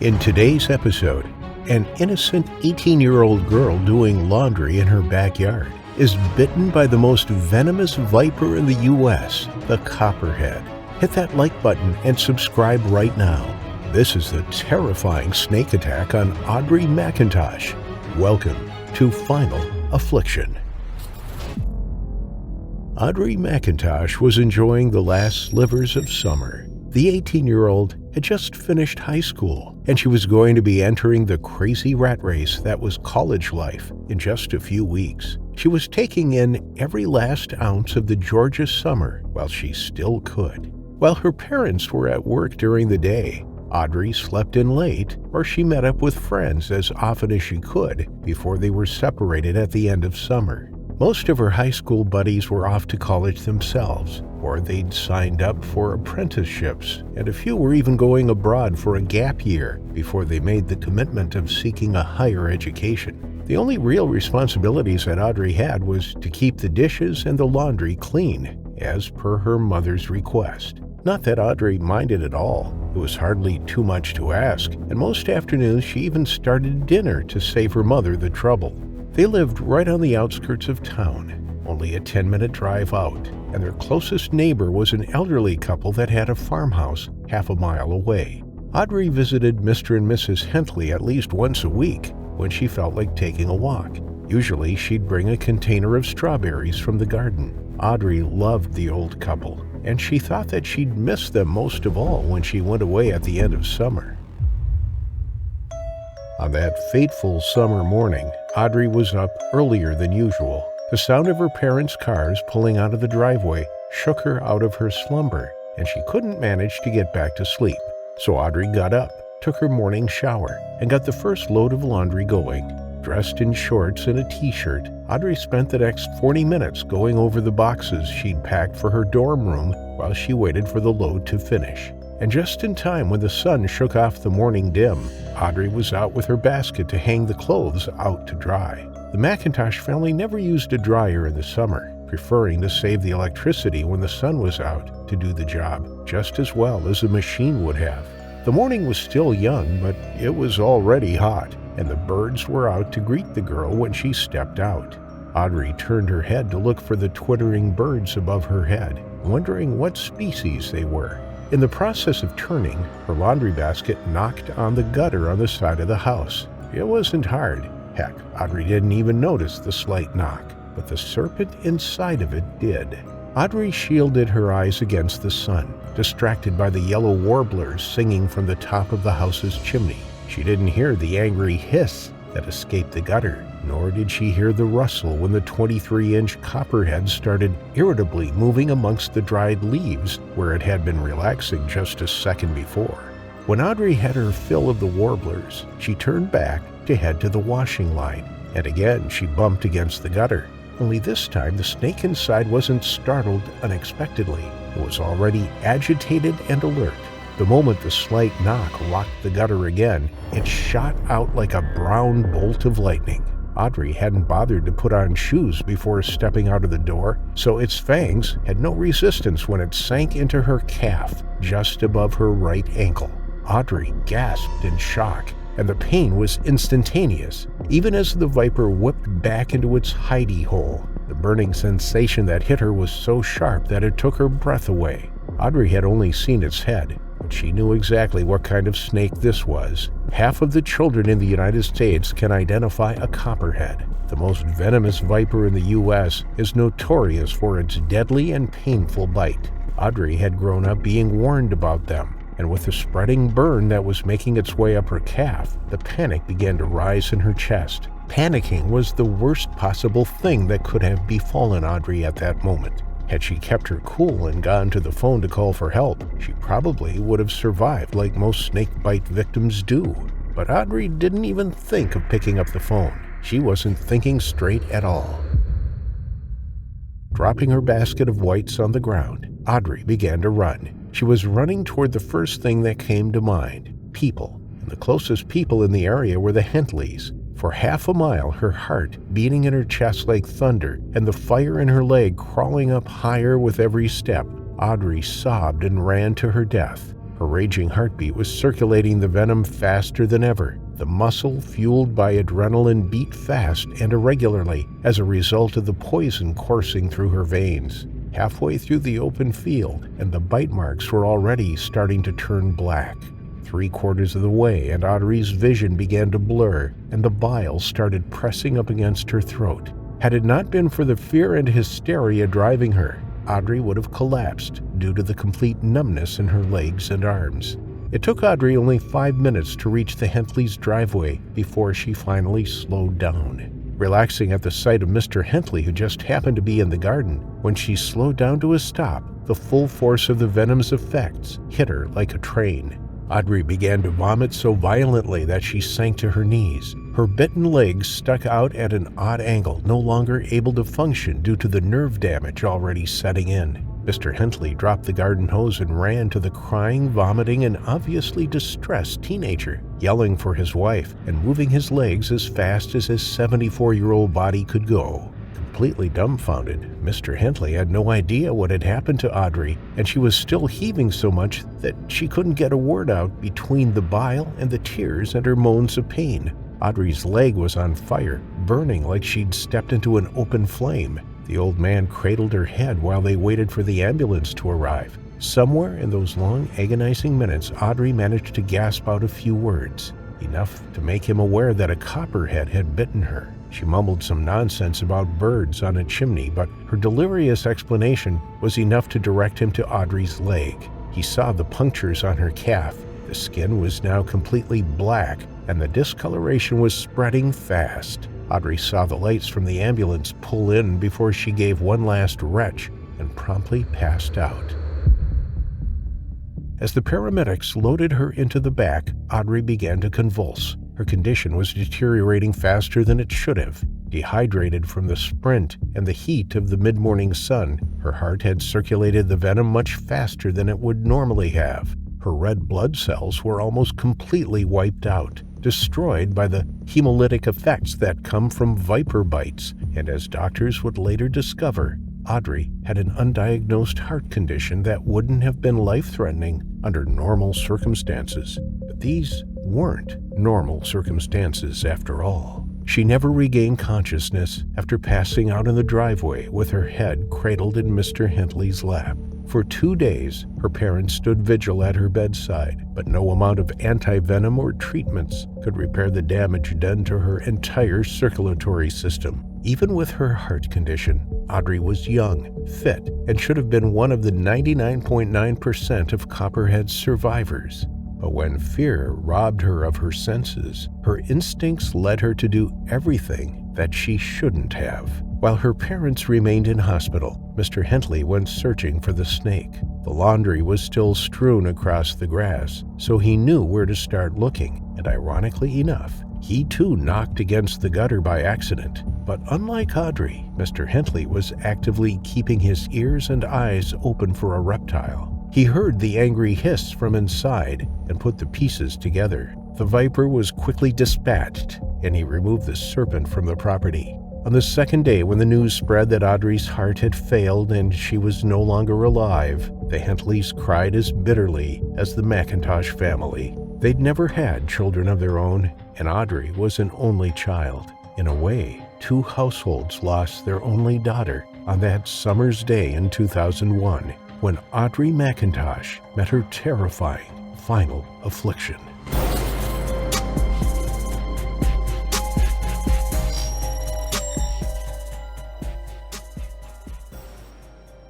In today's episode, an innocent 18-year-old girl doing laundry in her backyard is bitten by the most venomous viper in the U.S., the copperhead. Hit that like button and subscribe right now. This is the terrifying snake attack on Audrey Macintosh. Welcome to Final Affliction. Audrey Macintosh was enjoying the last slivers of summer. The 18-year-old had just finished high school, and she was going to be entering the crazy rat race that was college life in just a few weeks. She was taking in every last ounce of the Georgia summer while she still could. While her parents were at work during the day, Audrey slept in late, or she met up with friends as often as she could before they were separated at the end of summer. Most of her high school buddies were off to college themselves, or they'd signed up for apprenticeships, and a few were even going abroad for a gap year before they made the commitment of seeking a higher education. The only real responsibilities that Audrey had was to keep the dishes and the laundry clean, as per her mother's request. Not that Audrey minded at all. It was hardly too much to ask, and most afternoons she even started dinner to save her mother the trouble. They lived right on the outskirts of town, only a 10-minute drive out, and their closest neighbor was an elderly couple that had a farmhouse half a mile away. Audrey visited Mr. and Mrs. Hentley at least once a week when she felt like taking a walk. Usually she'd bring a container of strawberries from the garden. Audrey loved the old couple, and she thought that she'd miss them most of all when she went away at the end of summer. On that fateful summer morning, Audrey was up earlier than usual. The sound of her parents' cars pulling out of the driveway shook her out of her slumber, and she couldn't manage to get back to sleep. So Audrey got up, took her morning shower, and got the first load of laundry going. Dressed in shorts and a t-shirt, Audrey spent the next 40 minutes going over the boxes she'd packed for her dorm room while she waited for the load to finish. And just in time when the sun shook off the morning dim, Audrey was out with her basket to hang the clothes out to dry. The Macintosh family never used a dryer in the summer, preferring to save the electricity when the sun was out to do the job just as well as a machine would have. The morning was still young, but it was already hot, and the birds were out to greet the girl when she stepped out. Audrey turned her head to look for the twittering birds above her head, wondering what species they were. In the process of turning, her laundry basket knocked on the gutter on the side of the house. It wasn't hard. Heck, Audrey didn't even notice the slight knock, but the serpent inside of it did. Audrey shielded her eyes against the sun, distracted by the yellow warblers singing from the top of the house's chimney. She didn't hear the angry hiss that escaped the gutter, nor did she hear the rustle when the 23-inch copperhead started irritably moving amongst the dried leaves where it had been relaxing just a second before. When Audrey had her fill of the warblers, she turned back to head to the washing line, and again she bumped against the gutter. Only this time the snake inside wasn't startled unexpectedly. It was already agitated and alert. The moment the slight knock rocked the gutter again, it shot out like a brown bolt of lightning. Audrey hadn't bothered to put on shoes before stepping out of the door, so its fangs had no resistance when it sank into her calf, just above her right ankle. Audrey gasped in shock, and the pain was instantaneous, even as the viper whipped back into its hidey hole. The burning sensation that hit her was so sharp that it took her breath away. Audrey had only seen its head, but she knew exactly what kind of snake this was. Half of the children in the United States can identify a copperhead. The most venomous viper in the U.S. is notorious for its deadly and painful bite. Audrey had grown up being warned about them, and with the spreading burn that was making its way up her calf, the panic began to rise in her chest. Panicking was the worst possible thing that could have befallen Audrey at that moment. Had she kept her cool and gone to the phone to call for help, she probably would have survived like most snakebite victims do. But Audrey didn't even think of picking up the phone. She wasn't thinking straight at all. Dropping her basket of whites on the ground, Audrey began to run. She was running toward the first thing that came to mind: people. And the closest people in the area were the Hentleys. For half a mile, her heart beating in her chest like thunder, and the fire in her leg crawling up higher with every step, Audrey sobbed and ran to her death. Her raging heartbeat was circulating the venom faster than ever. The muscle, fueled by adrenaline, beat fast and irregularly as a result of the poison coursing through her veins. Halfway through the open field, and the bite marks were already starting to turn black. 3/4 of the way, and Audrey's vision began to blur, and the bile started pressing up against her throat. Had it not been for the fear and hysteria driving her, Audrey would have collapsed due to the complete numbness in her legs and arms. It took Audrey only 5 minutes to reach the Hentleys' driveway before she finally slowed down. Relaxing at the sight of Mr. Hentley, who just happened to be in the garden, when she slowed down to a stop, the full force of the venom's effects hit her like a train. Audrey began to vomit so violently that she sank to her knees. Her bitten legs stuck out at an odd angle, no longer able to function due to the nerve damage already setting in. Mr. Hentley dropped the garden hose and ran to the crying, vomiting, and obviously distressed teenager, yelling for his wife and moving his legs as fast as his 74-year-old body could go. Completely dumbfounded, Mr. Hentley had no idea what had happened to Audrey, and she was still heaving so much that she couldn't get a word out between the bile and the tears and her moans of pain. Audrey's leg was on fire, burning like she'd stepped into an open flame. The old man cradled her head while they waited for the ambulance to arrive. Somewhere in those long, agonizing minutes, Audrey managed to gasp out a few words, enough to make him aware that a copperhead had bitten her. She mumbled some nonsense about birds on a chimney, but her delirious explanation was enough to direct him to Audrey's leg. He saw the punctures on her calf. The skin was now completely black, and the discoloration was spreading fast. Audrey saw the lights from the ambulance pull in before she gave one last retch and promptly passed out. As the paramedics loaded her into the back, Audrey began to convulse. Her condition was deteriorating faster than it should have. Dehydrated from the sprint and the heat of the mid-morning sun, her heart had circulated the venom much faster than it would normally have. Her red blood cells were almost completely wiped out, destroyed by the hemolytic effects that come from viper bites, and as doctors would later discover, Audrey had an undiagnosed heart condition that wouldn't have been life-threatening under normal circumstances. But these weren't normal circumstances after all. She never regained consciousness after passing out in the driveway with her head cradled in Mr. Hentley's lap. For 2 days, her parents stood vigil at her bedside, but no amount of anti-venom or treatments could repair the damage done to her entire circulatory system. Even with her heart condition, Audrey was young, fit, and should have been one of the 99.9% of Copperhead's survivors. But when fear robbed her of her senses, her instincts led her to do everything that she shouldn't have. While her parents remained in hospital, Mr. Hentley went searching for the snake. The laundry was still strewn across the grass, so he knew where to start looking, and ironically enough, he too knocked against the gutter by accident. But unlike Audrey, Mr. Hentley was actively keeping his ears and eyes open for a reptile. He heard the angry hiss from inside and put the pieces together. The viper was quickly dispatched, and he removed the serpent from the property. On the second day, when the news spread that Audrey's heart had failed and she was no longer alive, the Hentleys cried as bitterly as the Macintosh family. They'd never had children of their own, and Audrey was an only child. In a way, 2 households lost their only daughter on that summer's day in 2001, when Audrey Macintosh met her terrifying final affliction.